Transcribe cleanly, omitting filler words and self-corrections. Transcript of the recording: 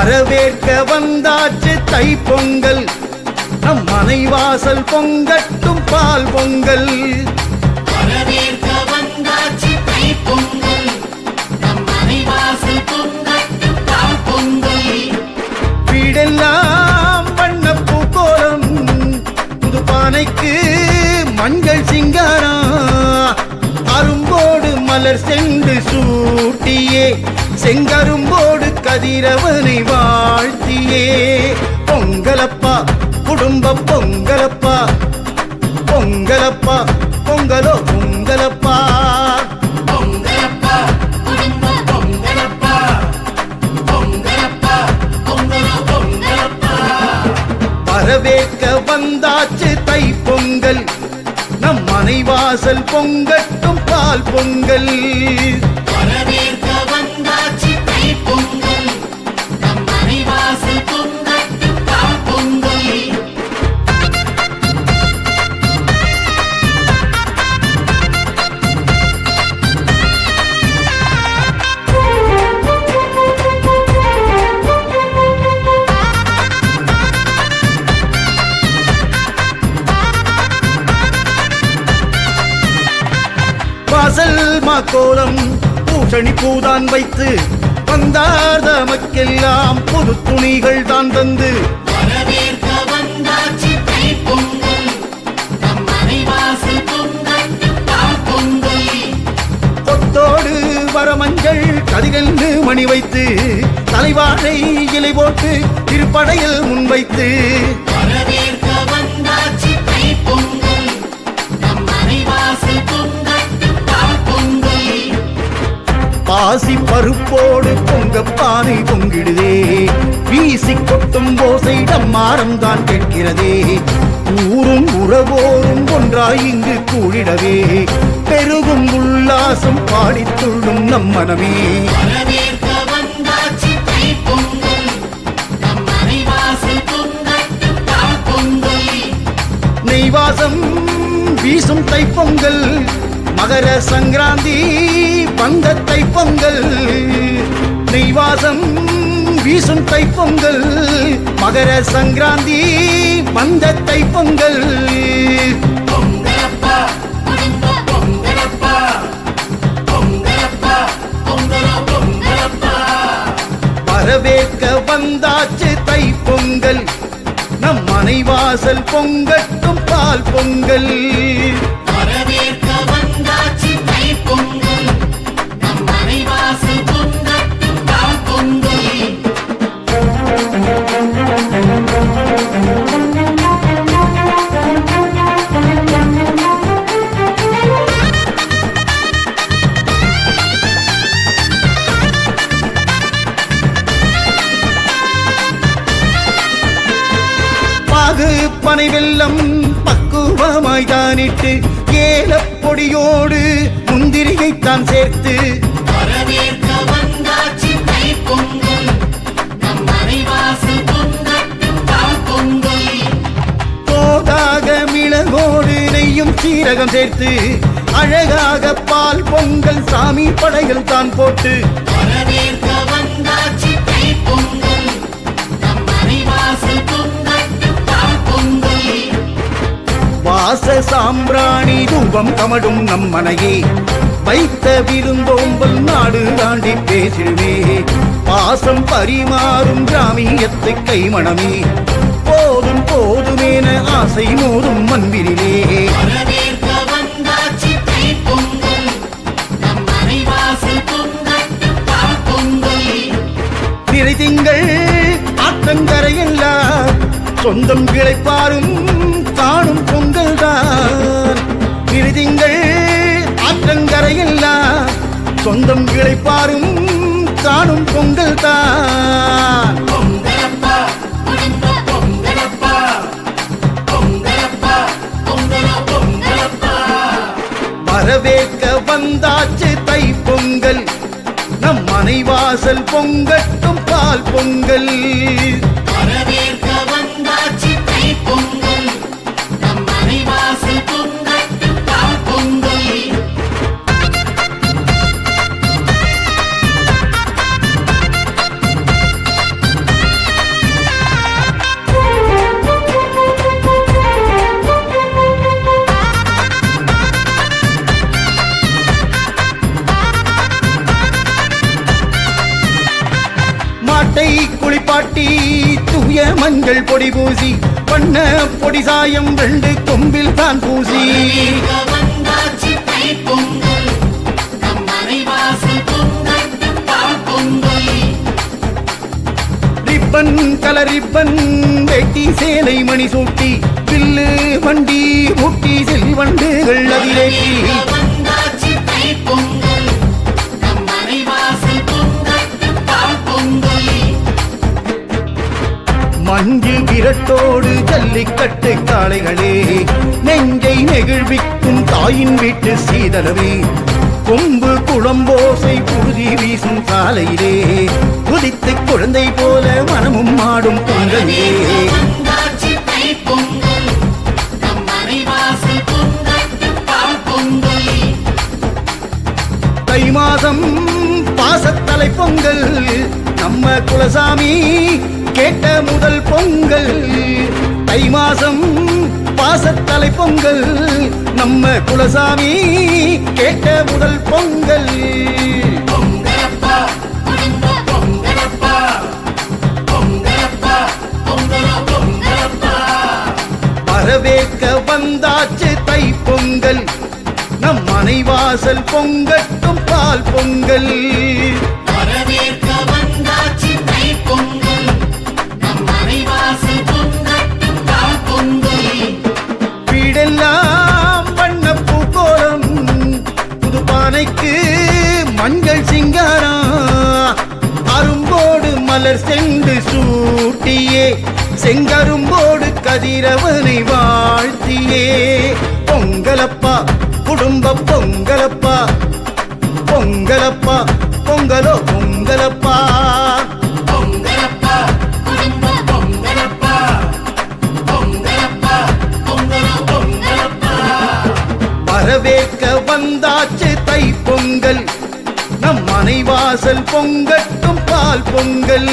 வரவேற்க வந்தாச்சு தைப்பொங்கல், நம் மனைவாசல் பொங்கட்டும் பால் பொங்கல். வரவேற்க வந்தாச்சு தைப்பொங்கல், நம் மனைவாசல் பொங்கட்டும் பால் பொங்கல். வீடெல்லாம் வண்ண பூக்கோலம், புது பானைக்கு மஞ்சள் சிங்காரம், அரும்போடு மலர் சென்று சூட்டியே செங்கரும்போடு கதிரவனை வாழ்த்தியே. பொங்கலப்பா குடும்ப பொங்கலப்பா, பொங்கலப்பா பொங்கலோ பொங்கலப்பா. பொங்கலப்பா குடும்ப பொங்கலப்பா, பொங்கலப்பா பொங்கலோ பொங்கலப்பா. வரவேற்க வந்தாச்சு தைப்பொங்கல், நம் மனைவாசல் பொங்கட்டும் பால் பொங்கல். வரவேற்க வந்தாச்சு தைப்பொங்கல், நம் மனைவாசல் பொங்கட்டும் பால் பொங்கல். வாசல் மாக்கோலம் பூசணி பூதான் வைத்து வந்தார் தமக்கெல்லாம் புது துணிகள் தான் தந்து. வரவேற்க வந்தாச்சு தைப்பொங்கல், நம் மனைவாசல் பொங்கட்டும் பால் பொங்கல். கொத்தோடு வரமஞ்சள் கதிரென்று மணி வைத்து, தலைவாழை இலை போட்டு திருப்படையில் முன்வைத்து. வரவேற்க வந்தாச்சு தைப்பொங்கல், நம் மனைவாசல் பொங்கட்டும் பால் பொங்கல். பாசி பருப்போடு பொங்கப்பானை பொங்கிடுதே, வீசி கொட்டும் ஓசை நம்மாரம் தான் கேட்கிறதே. ஊரும் உறவோரும் ஒன்றாய் இங்கு கூடிடவே, பெருகும் உல்லாசம் பாடித்துள்ளும் நம் மனமே. வரவேற்க வந்தாச்சு தைப்பொங்கல், நம் மனைவாசல் பொங்கட்டும் பால் பொங்கல். நெய்வாசம் வீசும் தைப்பொங்கல், மகர சங்கராந்தி வந்த தைப்பொங்கல். நெய்வாசம் வீசும் தைப்பொங்கல், மகர சங்கராந்தி வந்த தைப்பொங்கல். பொங்கலப்பா குடும்ப பொங்கலப்பா, பொங்கலப்பா பொங்கலோ பொங்கலப்பா. வரவேற்க வந்தாச்சு தைப்பொங்கல், நம் மனைவாசல் பொங்கட்டும் பால் பொங்கல். வரவேற்க வந்தாச்சு தைப்பொங்கல், நம் மனைவாசல் பொங்கட்டும் பால் பொங்கல். பாகு பனை வெல்லம் பக்குவமாய் தானிட்டு, ஏலப்பொடியோடு முந்திரியைத்தான் சேர்த்து. வரவேற்க வந்தாச்சு தைப்பொங்கல், நம் மனைவாசல் பொங்கட்டும் பால் பொங்கல். தோதாக மிளகோடு நெய்யும் சீரகம் சேர்த்து, அழகாக பால் பொங்கல் சாமி படைகள் தான் போட்டு. வரவேற்க வந்தாச்சு தைப்பொங்கல், நம் மனைவாசல் பொங்கட்டும் பால் பொங்கல். வாச சாம்பிராணி தூபம் கமடும் நம் மனையே, வைத்த விருந்தோம்பல் நாடு தாண்டி பேசிடுவே. பாசம் பரிமாறும் கிராமியத்தை கைமணமே, போதும் போதுமேன ஆசை மோதும் மண்பிரிலே. வரவேற்க வந்தாச்சு தைப்பொங்கல், நம் மனைவாசல் பொங்கட்டும் பால் பொங்கல். திரை திங்கள் ஆற்றங்கரையெல்லாம் சொந்தம் கிளைப்பாரும் காணும் பொங்கல் தான். திரை திங்கள் ஆற்றங்கரையெல்லாம் சொந்தம் கிளைப்பாரும் காணும் பொங்கல் தான். பொங்கலப்பா குடும்ப பொங்கலப்பா, பொங்கலப்பா பொங்கலோ பொங்கலப்பா. வரவேற்க வந்தாச்சு தைப்பொங்கல், நம் மனைவாசல் பொங்கட்டும் பால் பொங்கல். வரவேற்க வந்தாச்சு தைப்பொங்கல், நம் மனைவாசல் பொங்கட்டும் பால் பொங்கல். குளிப்பாட்டி தூய மஞ்சள் பொடி பூசி வண்ண பொடி சாயம் 2 கொம்பில் தான் பூசி வரவேற்க வந்தாச்சு தைப்பொங்கல் நம் மனைவாசல் பொங்கட்டும் பால் பொங்கல் ரிப்பன் கலர் ரிப்பன் வெட்டி சேலை மணி சூட்டி பில்லு வண்டி முட்டி செல்வண்டுகள் அதிலேட்டி வந்தாச்சு தைப்பொங்கல் நம் மனைவாசல் பொங்கட்டும் பால் பொங்கல் மஞ்சு விரட்டோடு ஜல்லிக்கட்டு காளைகளே நெஞ்சை நெகிழ்விக்கும் தாயின் வீட்டு சீதனவே கொம்பு குளம்போசை புழுதி வீசும் காலையிலே குதித்து குழந்தை போல மனமும் ஆடும் பொங்கலே வந்தாச்சு தைப்பொங்கல் நம் மனைவாசல் பொங்கட்டும் பால் பொங்கல் தை மாதம் பாசத்தலை பொங்கல் நம்ம குலசாமி கேட்ட முதல் பொங்கல் தை மாசம் பாசத்தலை பொங்கல் நம்ம குலசாமி கேட்ட முதல் பொங்கல் பொங்கலப்பா குடும்ப பொங்கலப்பா பொங்கலப்பா பொங்கலோ பொங்கலப்பா வரவேற்க வந்தாச்சு தை பொங்கல் நம் மனைவாசல் பொங்கட்டும் பால் பொங்கல் வரவேற்க வந்தாச்சு தைப்பொங்கல் நம் மனைவாசல் பொங்கட்டும் பால் பொங்கல் வீடெல்லாம் வண்ணப்பூ கோலம் புது பானைக்கு மஞ்சள் சிங்காரம் அரும்போடு மலர் சென்று சூட்டியே செங்கரும்போடு கதிரவனை வாழ்த்தியே பொங்கலப்பா குடும்ப பொங்கலப்பா பொங்கலப்பா பொங்கலோ பொங்கலப்பா பொங்கலப்பா குடும்ப பொங்கலப்பா பொங்கலப்பா பொங்கலோ பொங்கலப்பா வரவேற்க வந்தாச்சு தை பொங்கல் நம் மனைவாசல் பொங்கட்டும் பால் பொங்கல்